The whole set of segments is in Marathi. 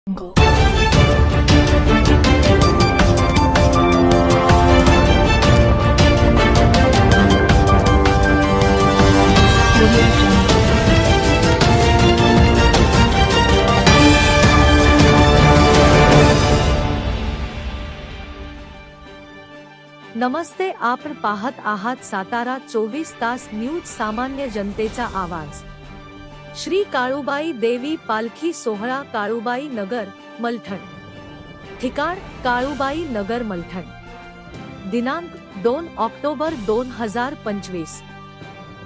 Go. नमस्ते, आपण पाहत आहात सातारा 24 तास न्यूज, सामान्य जनतेचा आवाज। श्री काळूबाई देवी पालखी सोहळा काळूबाई नगर मलठण। ठिकाण काळूबाई नगर मलठण। दिनांक 2 ऑक्टोबर 2025।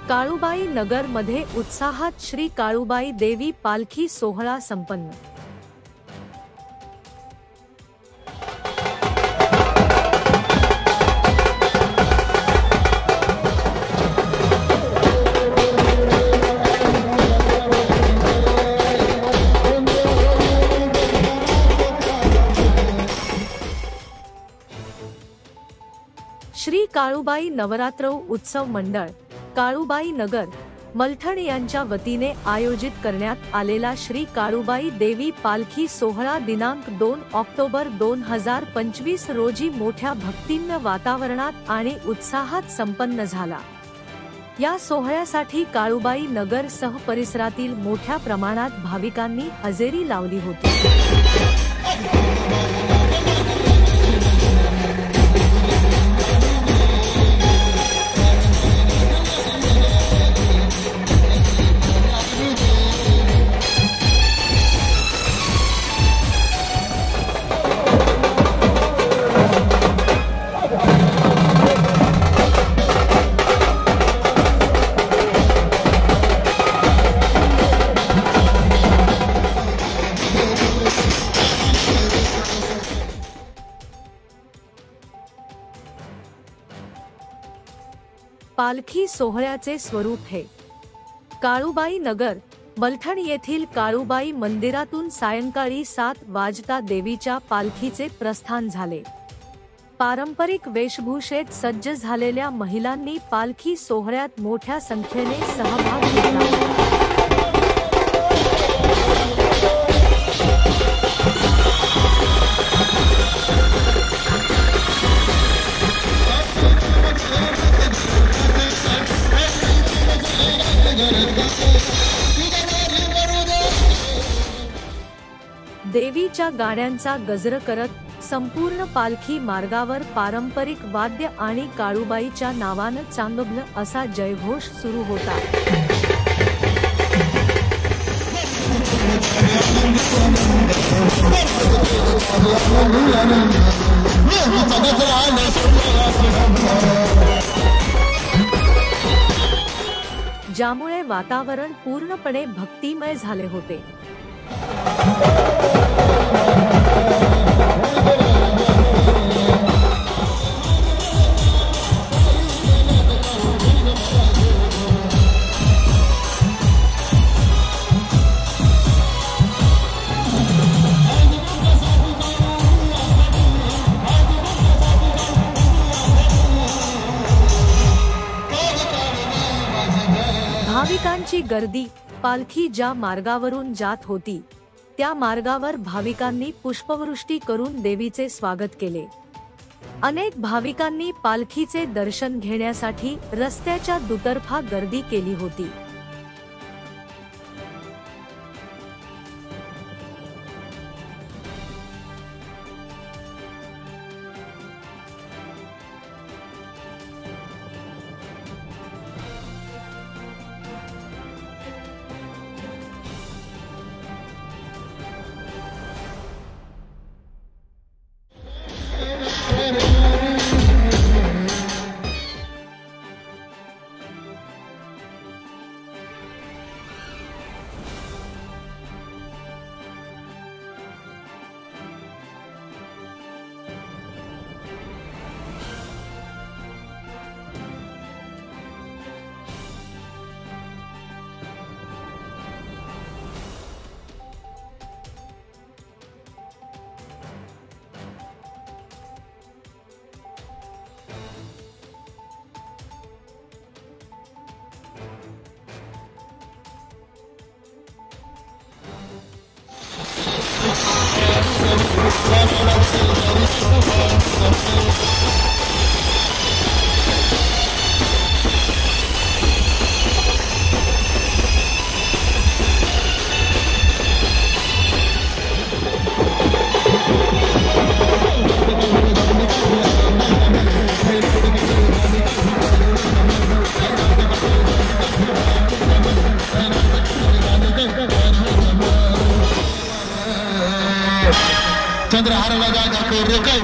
काळूबाई नगर मध्ये उत्साहात श्री काळूबाई देवी पालखी सोहळा संपन्न। श्री काळूबाई नवरात्र उत्सव मंडळ काळूबाई नगर मलठण यांच्या वतीने आयोजित करण्यात आलेला श्री काळूबाई देवी पालखी सोहळा दिनांक 2 ऑक्टोबर 2025 रोजी मोठ्या भक्तिमय वातावरणात आणि उत्साहात संपन्न झाला। या सोहळ्यासाठी काळूबाई नगर सह परिसरातील मोठ्या प्रमाणात भाविकांनी हजेरी लावली होती। पालखी सोहळ्याचे स्वरूप हे काळूबाई नगर मलठण येथील काळूबाई मंदिरातून सायंकाळी 7 वाजता देवीच्या पालखीचे प्रस्थान झाले। पारंपरिक वेशभूषेत सज्ज झालेल्या महिलांनी पालखी सोहळ्यात मोठ्या संख्येने सहभाग घेतला। देवीच्या गाण्यांचा गजर करत संपूर्ण पालखी मार्गावर पारंपरिक वाद्य आणि काळूबाईच्या नावानं चांगभलं असा जयघोष सुरू होता। ज्यामुळे वातावरण पूर्णपणे भक्तिमय झाले होते। भाविकांची गर्दी पालखी ज्या मार्गावरून जात होती त्या मार्गावर भाविकांनी पुष्पवृष्टी करून देवीचे स्वागत केले। अनेक भाविकांनी पालखीचे दर्शन घेण्यासाठी रस्त्याच्या दुतर्फा गर्दी केली होती। चंद्रहार लगा जाके रोके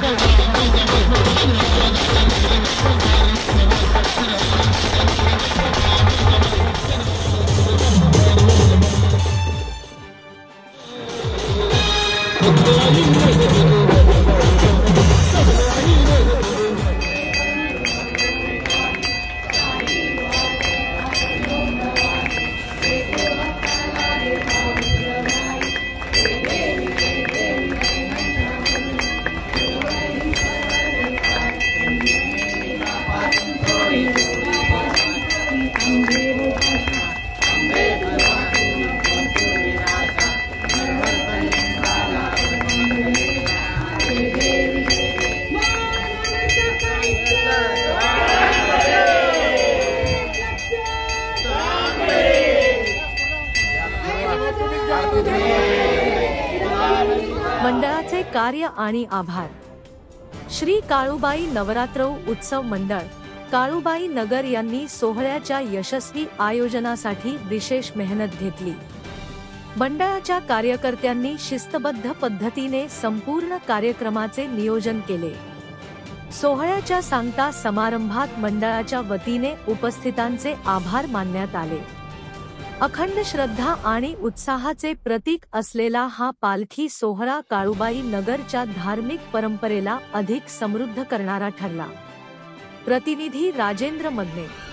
मंडळाचे कार्य आणि आभार. श्री काळूबाई नवरात्र उत्सव मंडळ काळूबाई नगर यांनी सोहळ्याच्या यशस्वी आयोजनासाठी विशेष मेहनत घेतली. मंडळाच्या कार्यकर्त्यांनी शिस्तबद्ध पद्धतीने संपूर्ण कार्यक्रमाचे नियोजन केले. सोहळ्याच्या सांगता समारंभात मंडळाच्या वतीने उपस्थितांचे आभार मानण्यात आले. अखंड श्रद्धा आणि उत्साहाचे प्रतीक असलेला हा पालखी सोहळा काळूबाई नगरच्या धार्मिक परंपरेला अधिक समृद्ध करणारा ठरला. प्रतिनिधी राजेंद्र मदने.